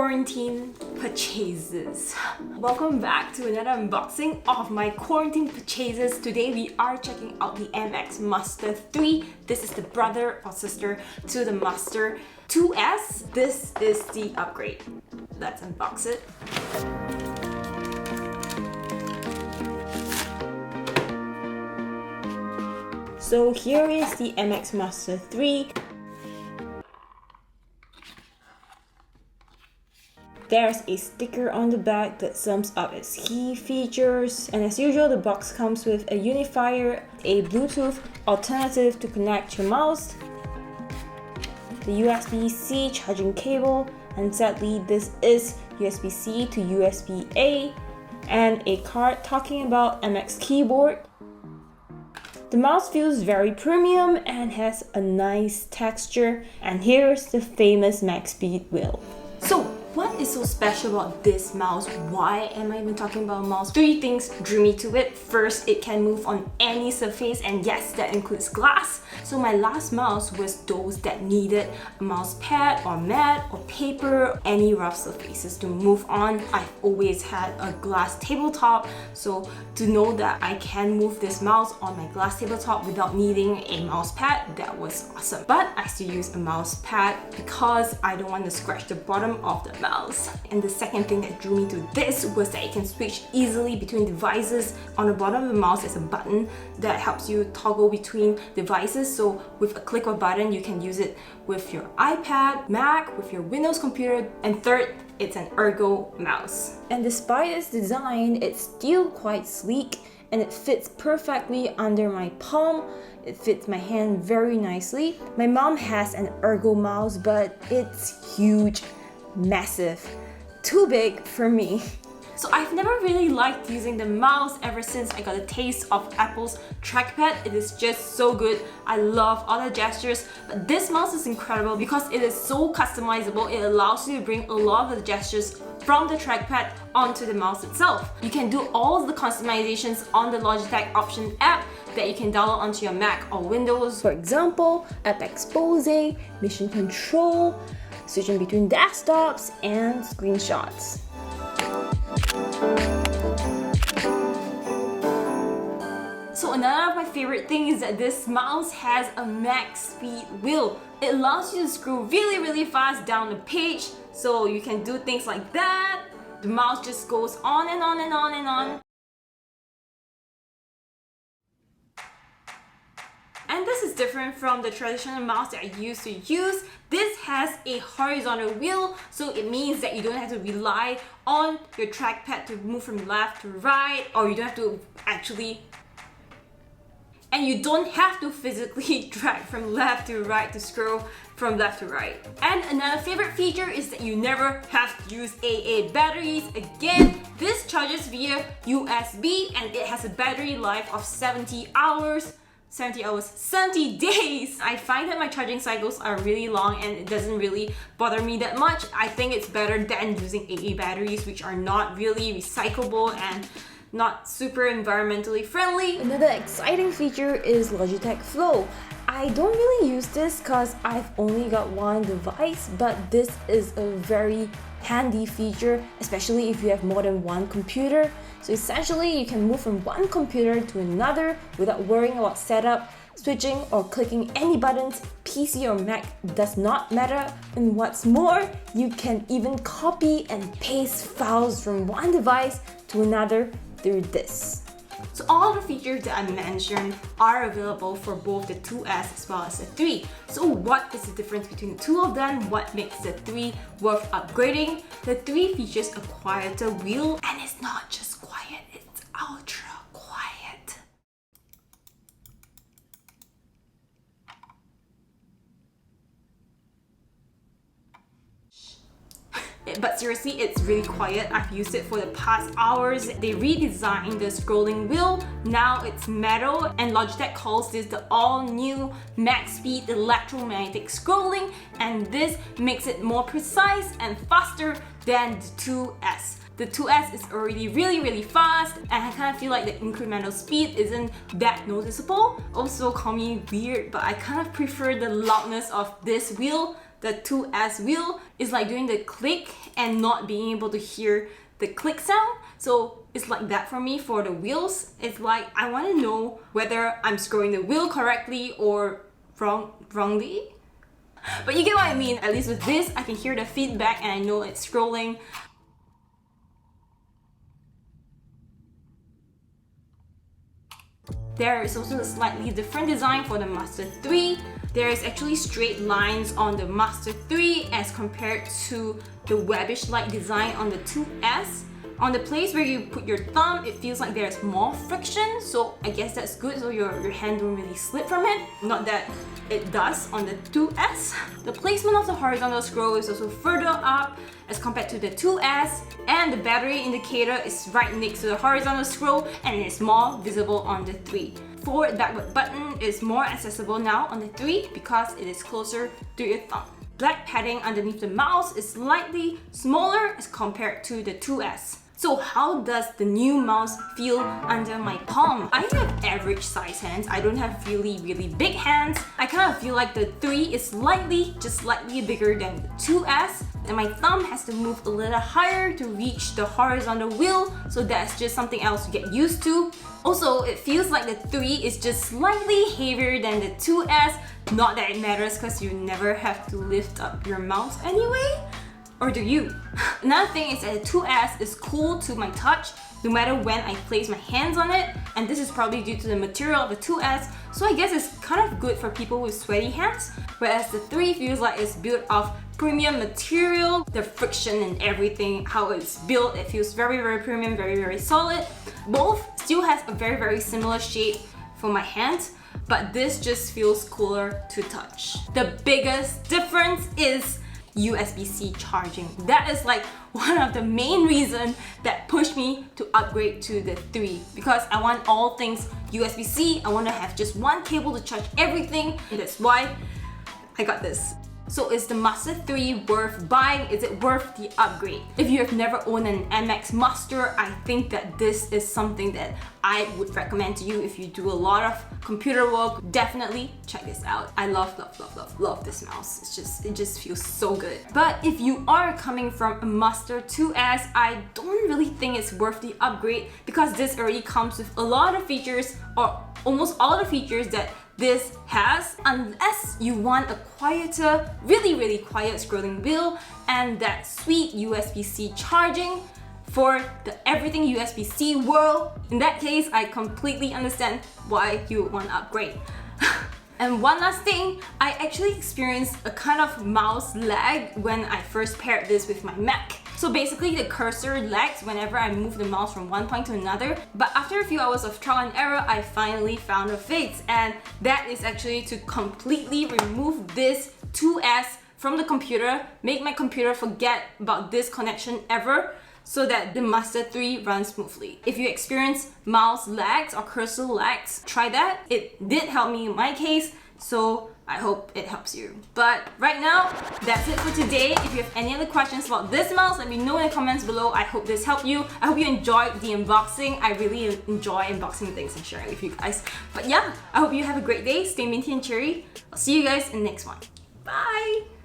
quarantine purchases. Welcome back to another unboxing of my quarantine purchases. Today we are checking out the MX Master 3. This is the brother or sister to the Master 2S. This is the upgrade. Let's unbox it. So here is the MX Master 3. There's a sticker on the back that sums up its key features, and as usual the box comes with a unifier, a Bluetooth alternative to connect your mouse, the USB-C charging cable, and sadly this is USB-C to USB-A, and a card talking about MX keyboard. The mouse feels very premium and has a nice texture, and here's the famous max speed wheel. So what is so special about this mouse? Why am I even talking about a mouse? 3 things drew me to it. First, it can move on any surface, and yes, that includes glass. So my last mouse was those that needed a mouse pad or mat or paper, any rough surfaces to move on. I've always had a glass tabletop, so to know that I can move this mouse on my glass tabletop without needing a mouse pad, that was awesome. But I still use a mouse pad because I don't want to scratch the bottom of the mouse. And the second thing that drew me to this was that it can switch easily between devices. On the bottom of the mouse is a button that helps you toggle between devices, so with a click of a button you can use it with your iPad, Mac, with your Windows computer, and third, it's an ergo mouse. And despite its design, it's still quite sleek and it fits perfectly under my palm. It fits my hand very nicely. My mom has an ergo mouse, but it's huge, massive, too big for me. So I've never really liked using the mouse ever since I got a taste of Apple's trackpad. It is just so good. I love all the gestures, but this mouse is incredible because it is so customizable. It allows you to bring a lot of the gestures from the trackpad onto the mouse itself. You can do all of the customizations on the Logitech Option app that you can download onto your Mac or Windows. For example, app expose, mission control, switching between desktops and screenshots. So another of my favorite things is that this mouse has a max speed wheel. It allows you to scroll really fast down the page, so you can do things like that. The mouse just goes on and on and on and on. And this is different from the traditional mouse that I used to use. This has a horizontal wheel, so it means that you don't have to rely on your trackpad to move from left to right, or you don't have to you don't have to physically drag from left to right to scroll from left to right. And another favorite feature is that you never have to use AA batteries again. This charges via USB and it has a battery life of 70 days. I find that my charging cycles are really long and it doesn't really bother me that much. I think it's better than using AA batteries, which are not really recyclable and not super environmentally friendly. Another exciting feature is Logitech Flow. I don't really use this because I've only got one device, but this is a very handy feature, especially if you have more than one computer. So essentially you can move from one computer to another without worrying about setup, switching, or clicking any buttons. PC or Mac does not matter, and what's more, you can even copy and paste files from one device to another through this. So all the features that I mentioned are available for both the 2S as well as the 3. So what is the difference between the two of them? What makes the 3 worth upgrading? The 3 features a quieter wheel, and it's not just quiet, it's ultra quiet. But seriously, it's really quiet. I've used it for the past hours. They redesigned the scrolling wheel. Now it's metal, and Logitech calls this the all-new max speed electromagnetic scrolling, and this makes it more precise and faster than the 2S. The 2S is already really fast, and I kind of feel like the incremental speed isn't that noticeable. Also, call me weird, but I kind of prefer the loudness of this wheel the 2S wheel is like doing the click and not being able to hear the click sound. So it's like that for me for the wheels. It's like I want to know whether I'm scrolling the wheel correctly or wrongly. But you get what I mean. At least with this, I can hear the feedback and I know it's scrolling. There is also a slightly different design for the Master 3. There is actually straight lines on the Master 3 as compared to the webbish-like design on the 2S. On the place where you put your thumb, it feels like there's more friction, so I guess that's good, so your hand don't really slip from it. Not that it does on the 2S. The placement of the horizontal scroll is also further up as compared to the 2S, and the battery indicator is right next to the horizontal scroll and it is more visible on the 3. Forward backward button is more accessible now on the 3 because it is closer to your thumb. Black padding underneath the mouse is slightly smaller as compared to the 2S. So how does the new mouse feel under my palm? I have average size hands. I don't have really big hands. I kind of feel like the 3 is just slightly bigger than the 2S, and my thumb has to move a little higher to reach the horizontal wheel, so that's just something else to get used to. Also, it feels like the 3 is just slightly heavier than the 2S. Not that it matters because you never have to lift up your mouse anyway. Or do you? Another thing is that the 2S is cool to my touch no matter when I place my hands on it, and this is probably due to the material of the 2S, so I guess it's kind of good for people with sweaty hands, whereas the 3 feels like it's built of premium material. The friction and everything, how it's built, it feels very premium, very solid. Both still has a very similar shape for my hands, but this just feels cooler to touch. The biggest difference is USB-C charging. That is like one of the main reasons that pushed me to upgrade to the 3, because I want all things USB-C. I want to have just one cable to charge everything, and that's why I got this. So is the Master 3 worth buying? Is it worth the upgrade? If you have never owned an MX Master, I think that this is something that I would recommend to you if you do a lot of computer work. Definitely check this out. I love this mouse. It just feels so good. But if you are coming from a Master 2S, I don't really think it's worth the upgrade because this already comes with a lot of features, or almost all the features that this has, unless you want a quieter, really quiet scrolling wheel and that sweet USB-C charging for the everything USB-C world. In that case, I completely understand why you would want to upgrade. And one last thing, I actually experienced a kind of mouse lag when I first paired this with my Mac. So basically the cursor lags whenever I move the mouse from one point to another, but after a few hours of trial and error, I finally found a fix, and that is actually to completely remove this 2S from the computer, make my computer forget about this connection ever, so that the Master 3 runs smoothly. If you experience mouse lags or cursor lags, try that. It did help me in my case, so I hope it helps you. But right now, that's it for today. If you have any other questions about this mouse, let me know in the comments below. I hope this helped you. I hope you enjoyed the unboxing. I really enjoy unboxing things and sharing with you guys. But yeah, I hope you have a great day. Stay minty and cheery. I'll see you guys in the next one. Bye!